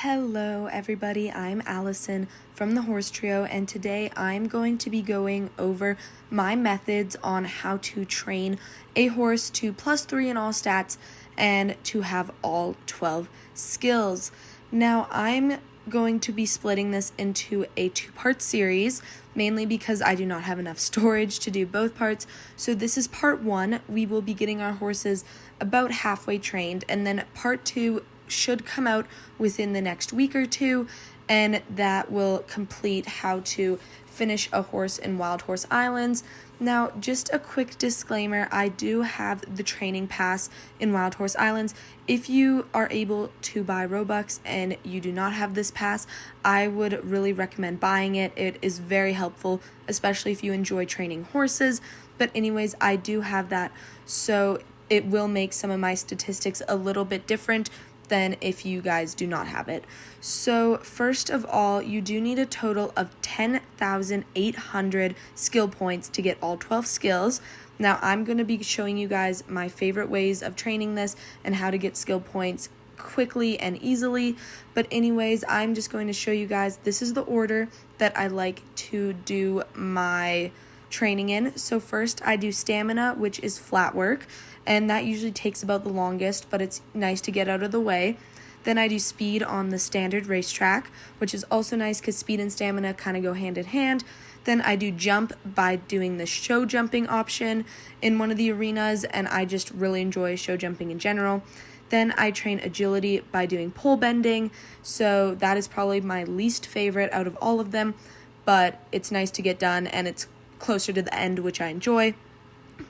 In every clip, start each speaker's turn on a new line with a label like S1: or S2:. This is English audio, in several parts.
S1: Hello everybody, I'm Allison from the Horse Trio, and today I'm going to be going over my methods on how to train a horse to +3 in all stats and to have all 12 skills. Now I'm going to be splitting this into a two-part series, mainly because I do not have enough storage to do both parts. So this is part 1. We will be getting our horses about halfway trained, and then part 2 should come out within the next week or two, and that will complete how to finish a horse in Wild Horse Islands. Now, just a quick disclaimer, I do have the training pass in Wild Horse Islands. If you are able to buy Robux and you do not have this pass, I would really recommend buying it. It is very helpful, especially if you enjoy training horses. But anyways, I do have that, so it will make some of my statistics a little bit different than if you guys do not have it. So first of all, you do need a total of 10,800 skill points to get all 12 skills. Now I'm going to be showing you guys my favorite ways of training this and how to get skill points quickly and easily. But anyways, I'm just going to show you guys, this is the order that I like to do my training in. So first I do stamina, which is flat work, and that usually takes about the longest, but it's nice to get out of the way. Then I do speed on the standard racetrack, which is also nice because speed and stamina kind of go hand in hand. Then I do jump by doing the show jumping option in one of the arenas, and I just really enjoy show jumping in general. Then I train agility by doing pole bending, so that is probably my least favorite out of all of them, but it's nice to get done and it's closer to the end, which I enjoy.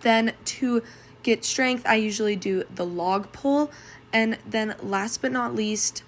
S1: Then to get strength, I usually do the log pull, and then last but not least,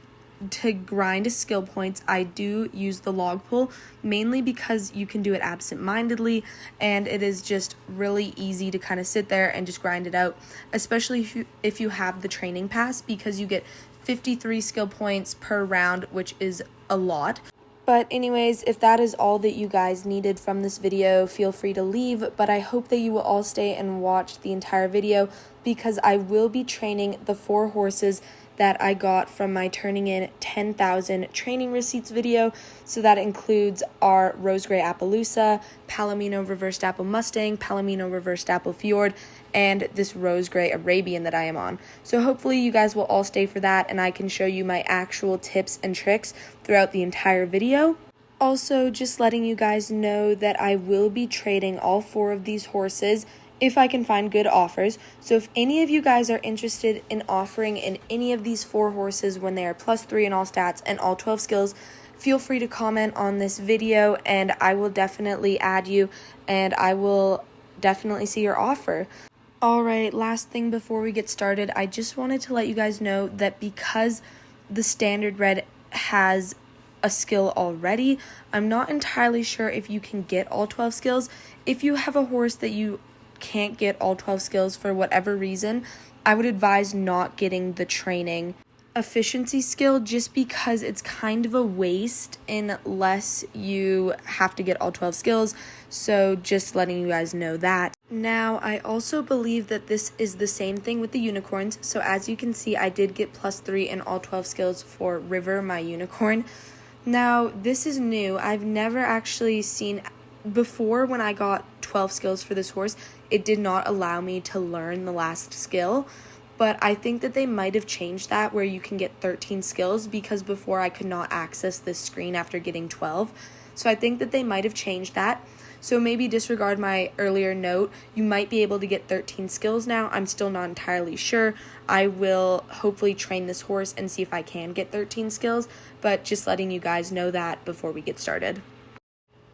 S1: to grind skill points, I do use the log pull, mainly because you can do it absent-mindedly, and it is just really easy to kind of sit there and just grind it out, especially if you have the training pass, because you get 53 skill points per round, which is a lot. But anyways, if that is all that you guys needed from this video, feel free to leave, but I hope that you will all stay and watch the entire video, because I will be training the 4 horses that I got from my turning in 10,000 training receipts video. So that includes our Rose Gray Appaloosa, Palomino Reversed Apple Mustang, Palomino Reversed Apple Fjord, and this Rose Gray Arabian that I am on. So hopefully you guys will all stay for that, and I can show you my actual tips and tricks throughout the entire video. Also, just letting you guys know that I will be trading all 4 of these horses if I can find good offers. So if any of you guys are interested in offering in any of these 4 horses when they are +3 in all stats and all 12 skills, feel free to comment on this video and I will definitely add you and I will definitely see your offer. Alright, last thing before we get started, I just wanted to let you guys know that because the standard red has a skill already, I'm not entirely sure if you can get all 12 skills. If you have a horse that you can't get all 12 skills for whatever reason, I would advise not getting the training efficiency skill, just because it's kind of a waste unless you have to get all 12 skills. So just letting you guys know that. Now, I also believe that this is the same thing with the unicorns. So as you can see, I did get +3 in all 12 skills for River, my unicorn. Now, this is new. I've never actually seen before. When I got 12 skills for this horse, it did not allow me to learn the last skill, but I think that they might have changed that where you can get 13 skills, because before I could not access this screen after getting 12. So I think that they might have changed that. So maybe disregard my earlier note. You might be able to get 13 skills now. I'm still not entirely sure. I will hopefully train this horse and see if I can get 13 skills, but just letting you guys know that before we get started.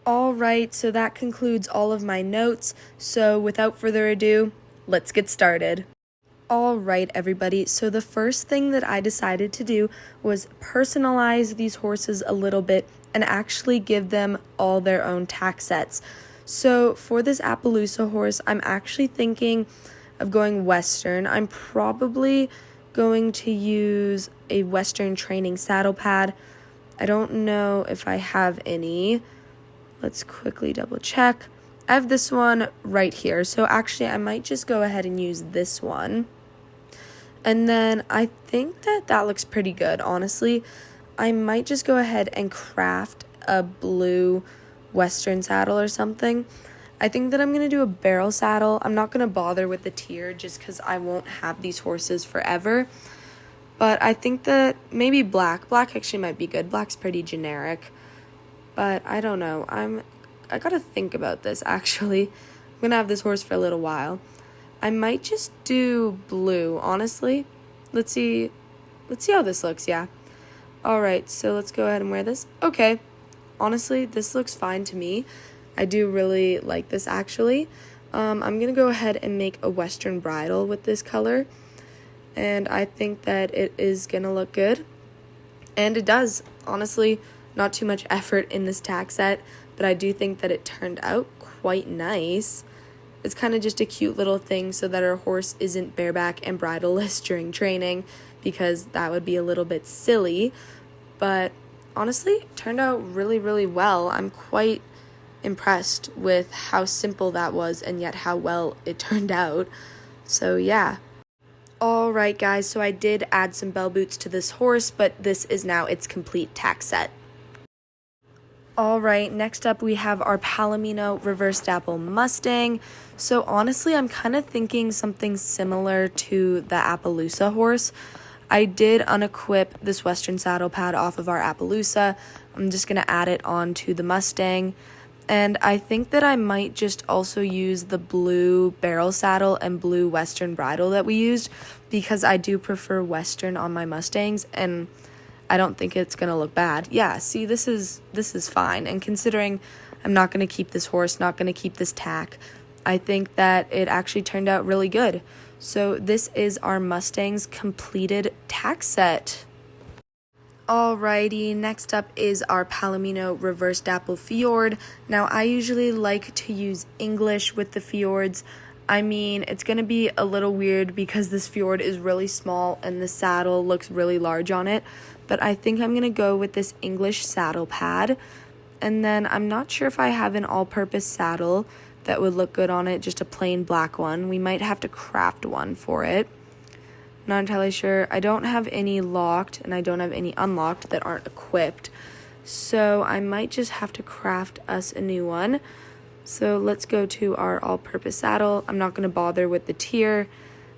S1: Alright, so that concludes all of my notes. So without further ado, let's get started. Alright everybody, so the first thing that I decided to do was personalize these horses a little bit and actually give them all their own tack sets. So for this Appaloosa horse, I'm actually thinking of going Western. I'm probably going to use a Western training saddle pad. I don't know if I have any. Let's quickly double check. I have this one right here. So actually I might just go ahead and use this one. And then I think that looks pretty good, honestly. I might just go ahead and craft a blue Western saddle or something. I think that I'm going to do a barrel saddle. I'm not going to bother with the tier just because I won't have these horses forever. But I think that maybe black. Black actually might be good. Black's pretty generic. But I don't know. I got to think about this, actually. I'm going to have this horse for a little while. I might just do blue, honestly. Let's see how this looks, yeah. All right, so let's go ahead and wear this. Okay. Honestly, this looks fine to me. I do really like this, actually. I'm going to go ahead and make a Western bridle with this color. And I think that it is going to look good. And it does. Honestly, not too much effort in this tack set, but I do think that it turned out quite nice. It's kind of just a cute little thing so that our horse isn't bareback and bridleless during training, because that would be a little bit silly. But honestly, it turned out really, really well. I'm quite impressed with how simple that was and yet how well it turned out. So yeah. Alright guys, so I did add some bell boots to this horse, but this is now its complete tack set. Alright, next up we have our Palomino Reverse Dapple Mustang. So honestly, I'm kind of thinking something similar to the Appaloosa horse. I did unequip this Western saddle pad off of our Appaloosa. I'm just going to add it on to the Mustang. And I think that I might just also use the blue barrel saddle and blue Western bridle that we used, because I do prefer Western on my Mustangs, and I don't think it's going to look bad. Yeah, see, this is fine. And considering I'm not going to keep this horse, not going to keep this tack, I think that it actually turned out really good. So this is our Mustang's completed tack set. Alrighty, next up is our Palomino Reverse Dapple Fjord. Now, I usually like to use English with the Fjords. I mean, it's going to be a little weird because this Fjord is really small and the saddle looks really large on it. But I think I'm going to go with this English saddle pad. And then I'm not sure if I have an all-purpose saddle that would look good on it, just a plain black one. We might have to craft one for it. Not entirely sure. I don't have any locked and I don't have any unlocked that aren't equipped. So I might just have to craft us a new one. So let's go to our all-purpose saddle. I'm not going to bother with the tier.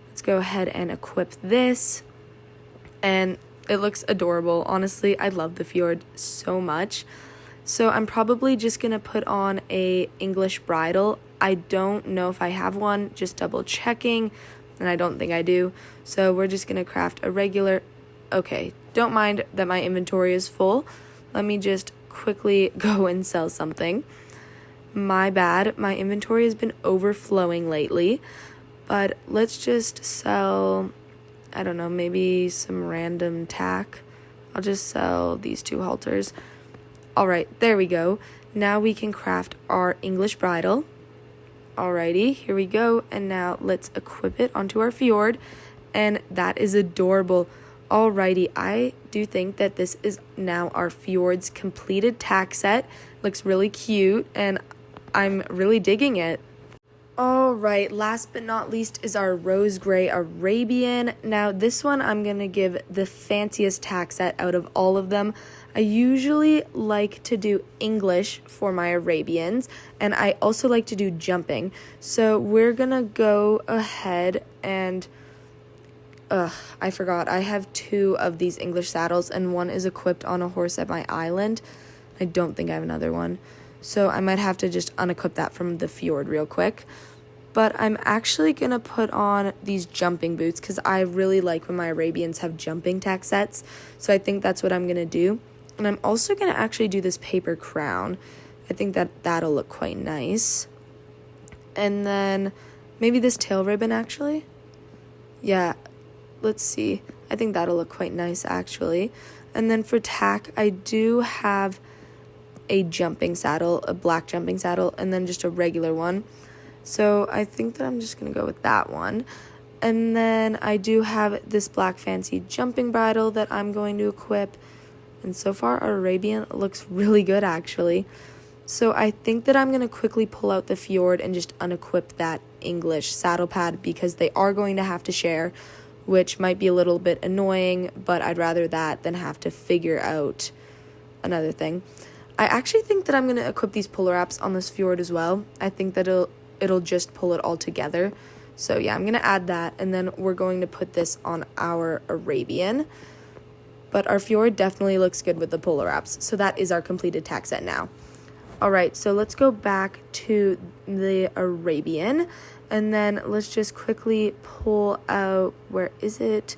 S1: Let's go ahead and equip this. And it looks adorable. Honestly, I love the Fjord so much. So I'm probably just going to put on a English bridle. I don't know if I have one, just double checking, and I don't think I do. So we're just going to craft a regular. Okay, don't mind that my inventory is full. Let me just quickly go and sell something. My bad, my inventory has been overflowing lately, but let's just sell, I don't know, maybe some random tack. I'll just sell these 2 halters. Alright, there we go. Now we can craft our English bridle. Alrighty, here we go. And now let's equip it onto our Fjord. And that is adorable. Alrighty, I do think that this is now our Fjord's completed tack set. Looks really cute, and I'm really digging it. Alright, last but not least is our Rose Gray Arabian. Now, this one I'm going to give the fanciest tack set out of all of them. I usually like to do English for my Arabians, and I also like to do jumping. So we're going to go ahead and, I forgot. I have 2 of these English saddles, and one is equipped on a horse at my island. I don't think I have another one. So I might have to just unequip that from the Fjord real quick. But I'm actually going to put on these jumping boots because I really like when my Arabians have jumping tack sets. So I think that's what I'm going to do. And I'm also going to actually do this paper crown. I think that that'll look quite nice. And then maybe this tail ribbon actually. Yeah, let's see. I think that'll look quite nice actually. And then for tack, I do have a jumping saddle, a black jumping saddle, and then just a regular one. So I think that I'm just going to go with that one. And then I do have this black fancy jumping bridle that I'm going to equip. And so far our Arabian looks really good actually. So I think that I'm going to quickly pull out the Fjord and just unequip that English saddle pad because they are going to have to share. which might be a little bit annoying, but I'd rather that than have to figure out another thing. I actually think that I'm going to equip these puller apps on this fjord as well. I think that it'll just pull it all together. So yeah, I'm going to add that, and then we're going to put this on our Arabian. But our fjord definitely looks good with the puller apps, so that is our completed tack set now. Alright, so let's go back to the Arabian, and then let's just quickly pull out, where is it?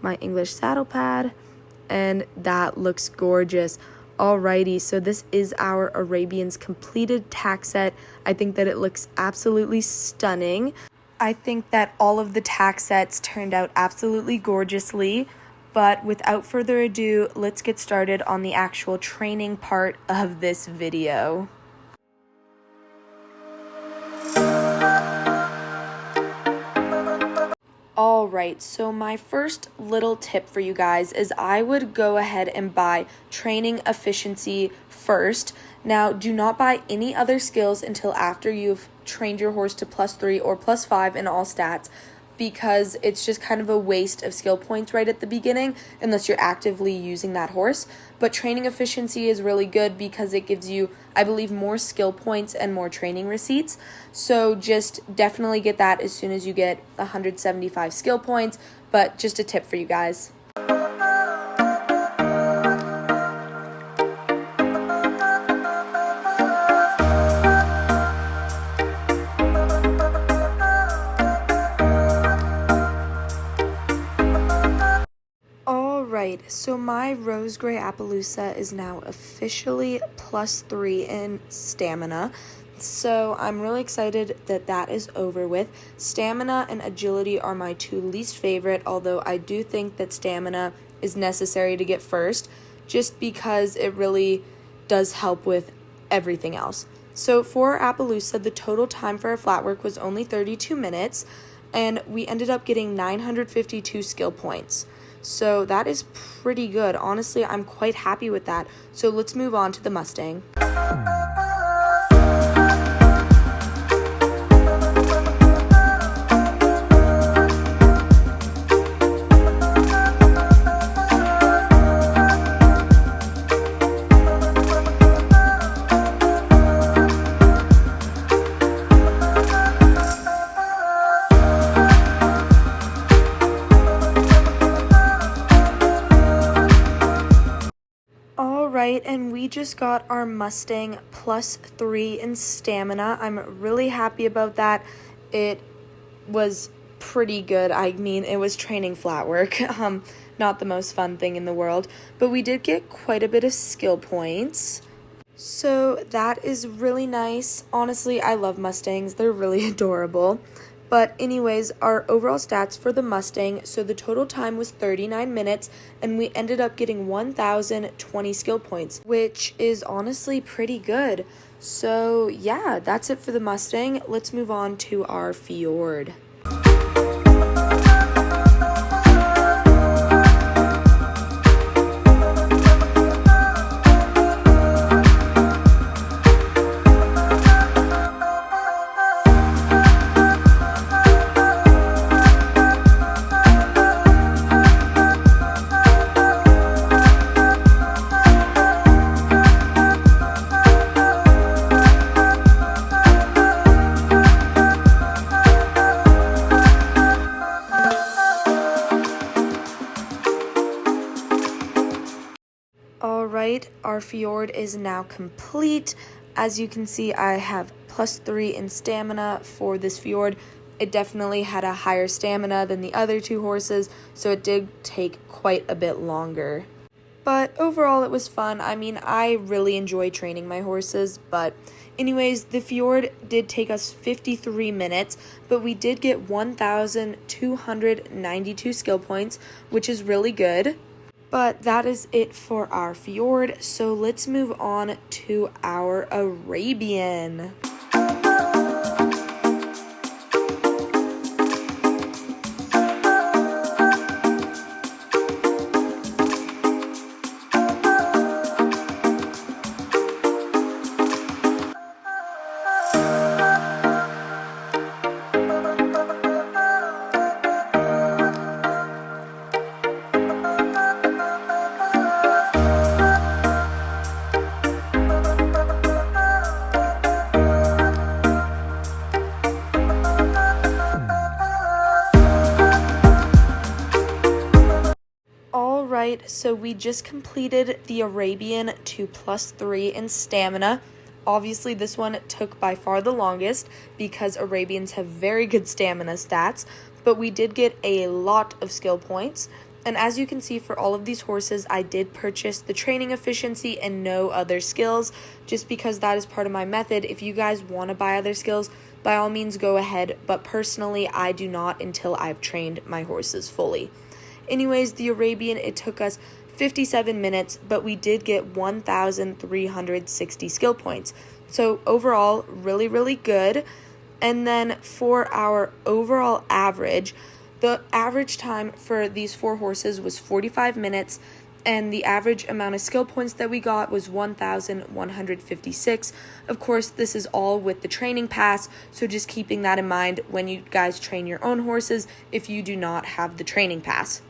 S1: My English saddle pad, and that looks gorgeous. Alrighty, so this is our Arabian's completed tack set. I think that it looks absolutely stunning. I think that all of the tack sets turned out absolutely gorgeously. But without further ado, let's get started on the actual training part of this video. Alright, so my first little tip for you guys is I would go ahead and buy training efficiency first. Now, do not buy any other skills until after you've trained your horse to +3 or +5 in all stats, because it's just kind of a waste of skill points right at the beginning unless you're actively using that horse. But training efficiency is really good because it gives you, I believe, more skill points and more training receipts. So just definitely get that as soon as you get 175 skill points. But just a tip for you guys. Alright, so my Rose Gray Appaloosa is now officially +3 in stamina, so I'm really excited that that is over with. Stamina and agility are my two least favorite, although I do think that stamina is necessary to get first, just because it really does help with everything else. So for Appaloosa, the total time for our flat work was only 32 minutes, and we ended up getting 952 skill points. So that is pretty good. Honestly, I'm quite happy with that. So let's move on to the Mustang. Alright, and we just got our Mustang +3 in stamina. I'm really happy about that. It was pretty good. I mean, it was training flat work. Not the most fun thing in the world, but we did get quite a bit of skill points. So that is really nice. Honestly, I love Mustangs. They're really adorable. But anyways, our overall stats for the Mustang, so the total time was 39 minutes, and we ended up getting 1,020 skill points, which is honestly pretty good. So yeah, that's it for the Mustang. Let's move on to our Fjord. Alright, our fjord is now complete. As you can see, I have +3 in stamina for this fjord. It definitely had a higher stamina than the other two horses, so it did take quite a bit longer. But overall, it was fun. I mean, I really enjoy training my horses, but anyways, the fjord did take us 53 minutes, but we did get 1,292 skill points, which is really good. But that is it for our fjord, so let's move on to our Arabian. so we just completed the Arabian to +3 in stamina. Obviously, this one took by far the longest because Arabians have very good stamina stats, but we did get a lot of skill points. And as you can see, for all of these horses, I did purchase the training efficiency and no other skills, just because that is part of my method. If you guys want to buy other skills, by all means go ahead, but personally, I do not until I've trained my horses fully. Anyways, the Arabian, it took us 57 minutes, but we did get 1,360 skill points. So overall, really, really good. And then for our overall average, the average time for these 4 horses was 45 minutes, and the average amount of skill points that we got was 1,156. Of course, this is all with the training pass, so just keeping that in mind when you guys train your own horses if you do not have the training pass.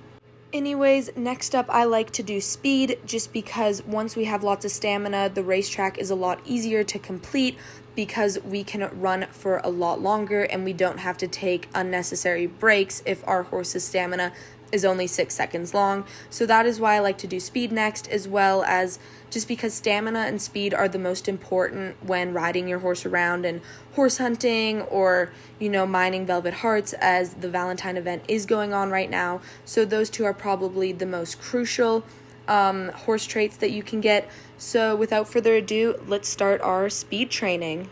S1: Anyways, next up, I like to do speed just because once we have lots of stamina, the racetrack is a lot easier to complete because we can run for a lot longer and we don't have to take unnecessary breaks if our horse's stamina is only 6 seconds long. So that is why I like to do speed next, as well as just because stamina and speed are the most important when riding your horse around and horse hunting or, mining Velvet Hearts, as the Valentine event is going on right now. So those two are probably the most crucial horse traits that you can get. So without further ado, let's start our speed training.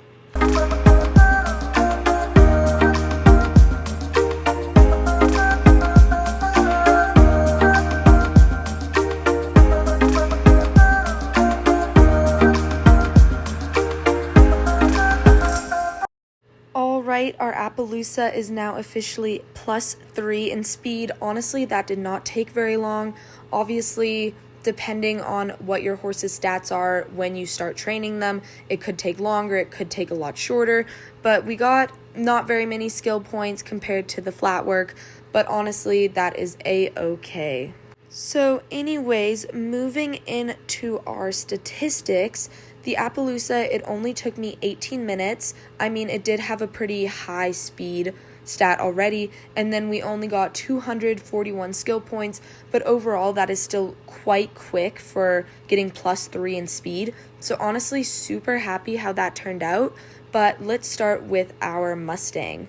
S1: Alright, our Appaloosa is now officially +3 in speed. Honestly, that did not take very long. Obviously, depending on what your horse's stats are when you start training them, it could take longer, it could take a lot shorter, but we got not very many skill points compared to the flat work, but honestly, that is a-okay. So anyways, moving into our statistics, the Appaloosa, it only took me 18 minutes. I mean, it did have a pretty high speed stat already, and then we only got 241 skill points, but overall that is still quite quick for getting +3 in speed. So honestly, super happy how that turned out, but let's start with our Mustang.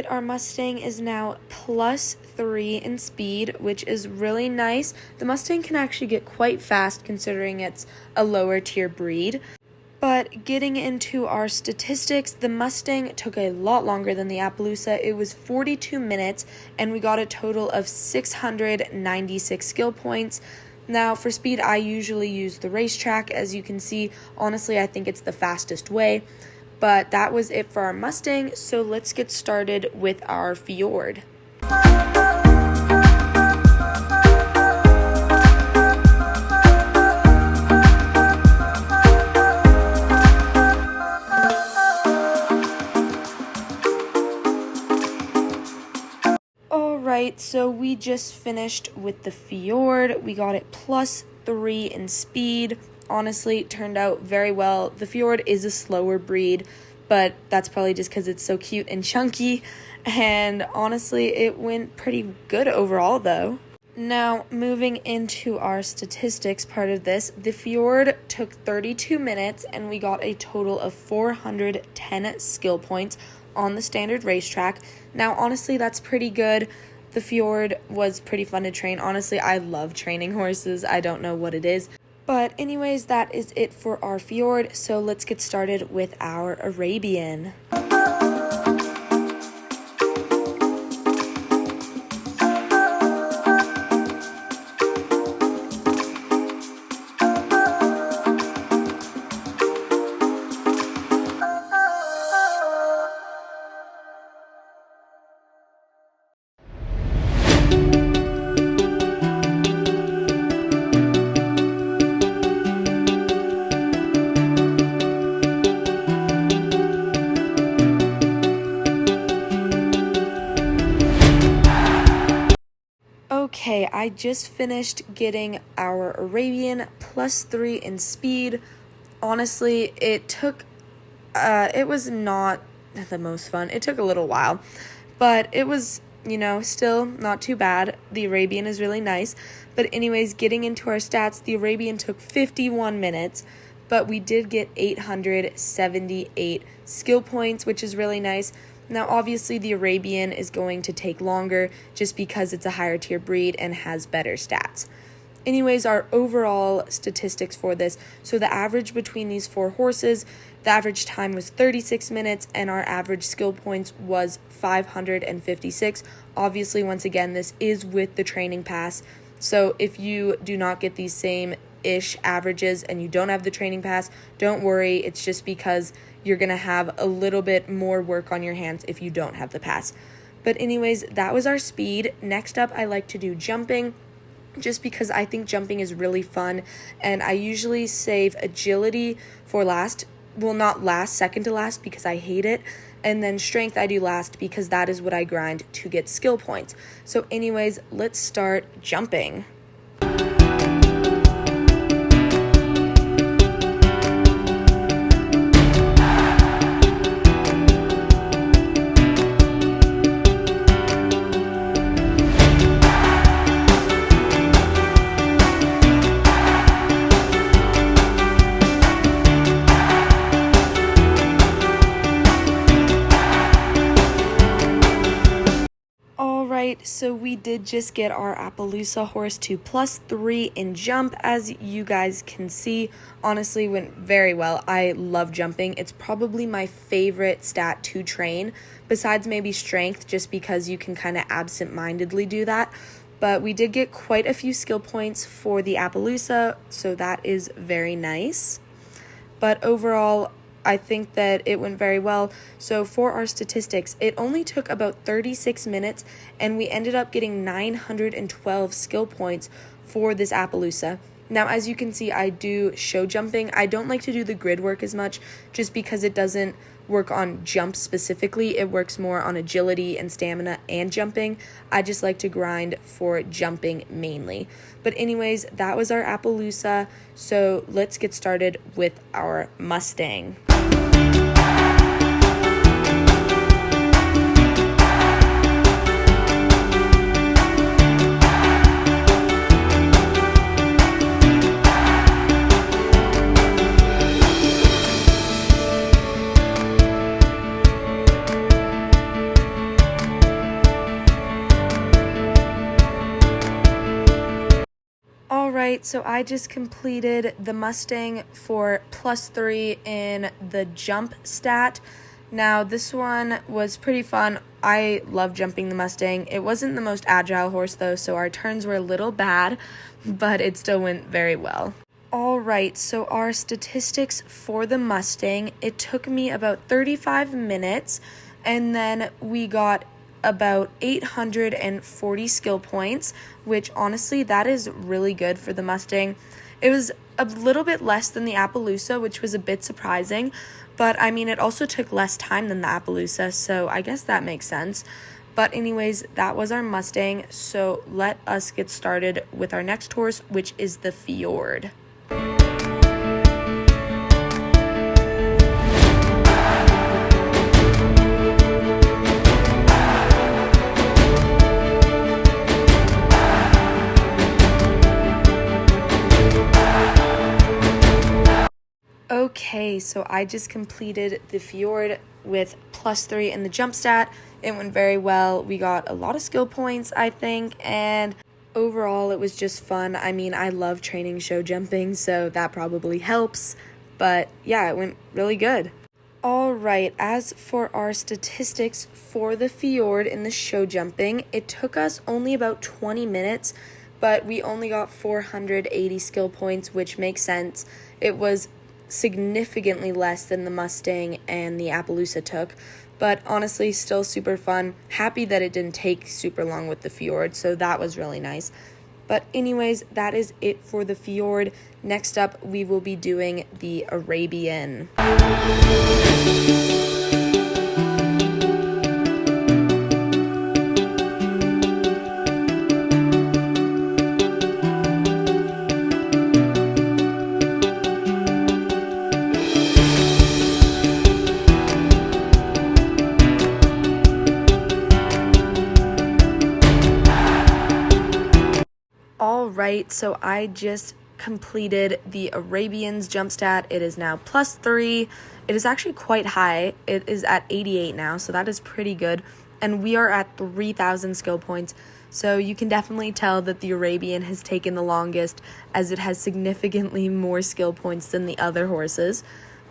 S1: Our Mustang is now +3 in speed, which is really nice. The Mustang can actually get quite fast considering it's a lower tier breed. But getting into our statistics, the Mustang took a lot longer than the Appaloosa. It was 42 minutes, and we got a total of 696 skill points. Now, for speed, I usually use the racetrack. As you can see, honestly, I think it's the fastest way. But that was it for our Mustang, so let's get started with our Fjord. Alright, so we just finished with the Fjord. We got it +3 in speed. Honestly, it turned out very well. The Fjord is a slower breed, but that's probably just because it's so cute and chunky, and honestly, it went pretty good overall though. Now, moving into our statistics part of this, the Fjord took 32 minutes, and we got a total of 410 skill points on the standard racetrack. Now, honestly, that's pretty good. The Fjord was pretty fun to train. Honestly, I love training horses. I don't know what it is. But anyways, that is it for our Fjord, so let's get started with our Arabian. I just finished getting our Arabian +3 in speed. Honestly, it was not the most fun. It took a little while, but it was, still not too bad. The Arabian is really nice. But anyways, getting into our stats, the Arabian took 51 minutes, but we did get 878 skill points, which is really nice. Now, obviously, the Arabian is going to take longer just because it's a higher tier breed and has better stats. Anyways, our overall statistics for this, so the average between these 4 horses, the average time was 36 minutes, and our average skill points was 556. Obviously, once again, this is with the training pass, so if you do not get these same-ish averages and you don't have the training pass, don't worry, it's just because you're going to have a little bit more work on your hands if you don't have the pass. But anyways, that was our speed. Next up, I like to do jumping, just because I think jumping is really fun, and I usually save agility for last. Well, not last, second to last, because I hate it, and then strength I do last because that is what I grind to get skill points. So anyways, let's start jumping. So we did just get our Appaloosa horse to +3 in jump. As you guys can see, honestly went very well. I love jumping. It's probably my favorite stat to train, besides maybe strength, just because you can kind of absent-mindedly do that. But we did get quite a few skill points for the Appaloosa, so that is very nice. But overall, I think that it went very well. So for our statistics, it only took about 36 minutes, and we ended up getting 912 skill points for this Appaloosa. Now, as you can see, I do show jumping. I don't like to do the grid work as much, just because it doesn't work on jump specifically. It works more on agility and stamina and jumping. I just like to grind for jumping mainly. But anyways, that was our Appaloosa. So let's get started with our Mustang. Alright, so I just completed the Mustang for +3 in the jump stat. Now, this one was pretty fun. I love jumping the Mustang. It wasn't the most agile horse, though, so our turns were a little bad, but it still went very well. Alright, so our statistics for the Mustang, it took me about 35 minutes, and then we got about 840 skill points, which honestly, that is really good for the Mustang. It was a little bit less than the Appaloosa, which was a bit surprising, but I mean, it also took less time than the Appaloosa, so I guess that makes sense. But anyways, that was our Mustang, so let us get started with our next horse, which is the Fjord. Okay, so I just completed the Fjord with +3 in the jump stat. It went very well. We got a lot of skill points, I think, and overall it was just fun. I mean, I love training show jumping, so that probably helps. But yeah, it went really good. Alright, as for our statistics for the Fjord in the show jumping, it took us only about 20 minutes, but we only got 480 skill points, which makes sense. It was significantly less than the Mustang and the Appaloosa took, but honestly still super fun. Happy that it didn't take super long with the Fjord, so that was really nice. But anyways, that is it for the Fjord. Next up, we will be doing the Arabian. right, so I just completed the Arabians jump stat. It is now +3. It is actually quite high. It is at 88 now, so that is pretty good. And we are at 3,000 skill points. So you can definitely tell that the Arabian has taken the longest, as it has significantly more skill points than the other horses.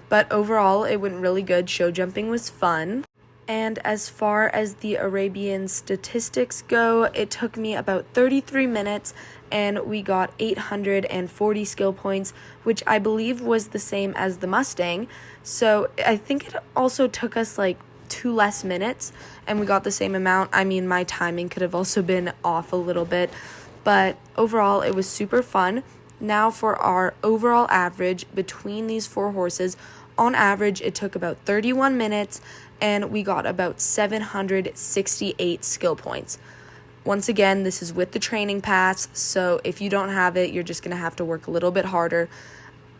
S1: But overall, it went really good. Show jumping was fun. And as far as the Arabian statistics go, it took me about 33 minutes and we got 840 skill points, which I believe was the same as the Mustang. So I think it also took us like 2 less minutes and we got the same amount. I mean, my timing could have also been off a little bit, but overall it was super fun. Now for our overall average between these 4 horses, on average it took about 31 minutes and we got about 768 skill points. Once again, this is with the training pass, so if you don't have it, you're just going to have to work a little bit harder.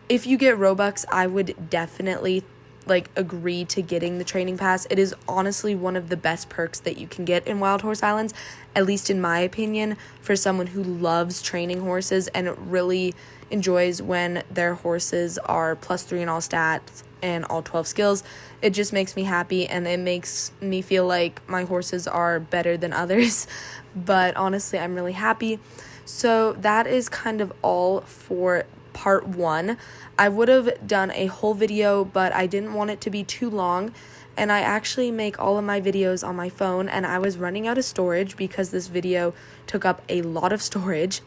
S1: If you get Robux, I would definitely agree to getting the training pass. It is honestly one of the best perks that you can get in Wild Horse Islands, at least in my opinion, for someone who loves training horses and really enjoys when their horses are +3 in all stats and all 12 skills. It just makes me happy and it makes me feel like my horses are better than others. But honestly, I'm really happy. So that is kind of all for part 1. I would have done a whole video, but I didn't want it to be too long. And I actually make all of my videos on my phone and I was running out of storage because this video took up a lot of storage.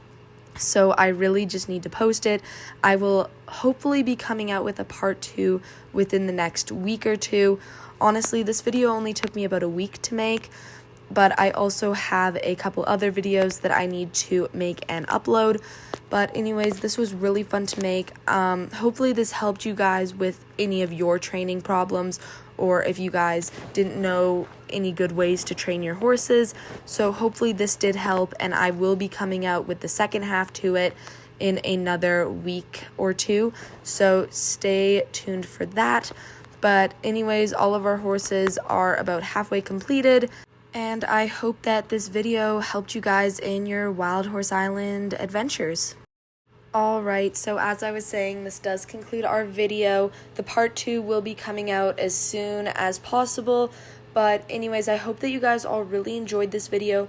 S1: So I really just need to post it. I will hopefully be coming out with a part 2 within the next week or 2. Honestly, this video only took me about a week to make, but I also have a couple other videos that I need to make and upload. But anyways, this was really fun to make. Hopefully this helped you guys with any of your training problems, or if you guys didn't know any good ways to train your horses. So hopefully this did help, and I will be coming out with the second half to it in another week or 2. So stay tuned for that. But anyways, all of our horses are about halfway completed. And I hope that this video helped you guys in your Wild Horse Island adventures. Alright, so as I was saying, this does conclude our video. The part 2 will be coming out as soon as possible. But anyways, I hope that you guys all really enjoyed this video.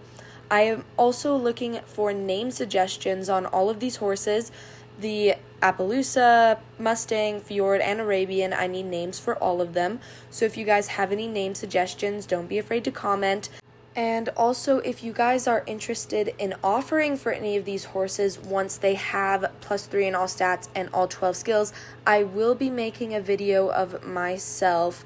S1: I am also looking for name suggestions on all of these horses. The Appaloosa, Mustang, Fjord, and Arabian, I need names for all of them. So if you guys have any name suggestions, don't be afraid to comment. And also, if you guys are interested in offering for any of these horses once they have +3 in all stats and all 12 skills, I will be making a video of myself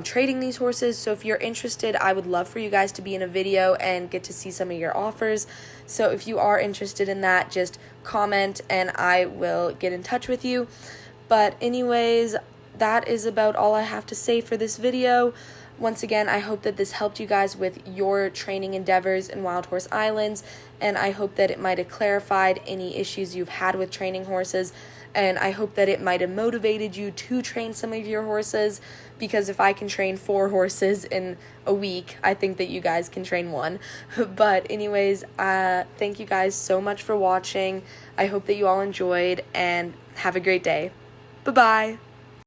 S1: trading these horses. So if you're interested, I would love for you guys to be in a video and get to see some of your offers. So if you are interested in that, just comment and I will get in touch with you. But anyways, that is about all I have to say for this video. Once again, I hope that this helped you guys with your training endeavors in Wild Horse Islands, and I hope that it might have clarified any issues you've had with training horses, and I hope that it might have motivated you to train some of your horses, because if I can train 4 horses in a week, I think that you guys can train 1. But anyways, thank you guys so much for watching. I hope that you all enjoyed, and have a great day. Bye-bye.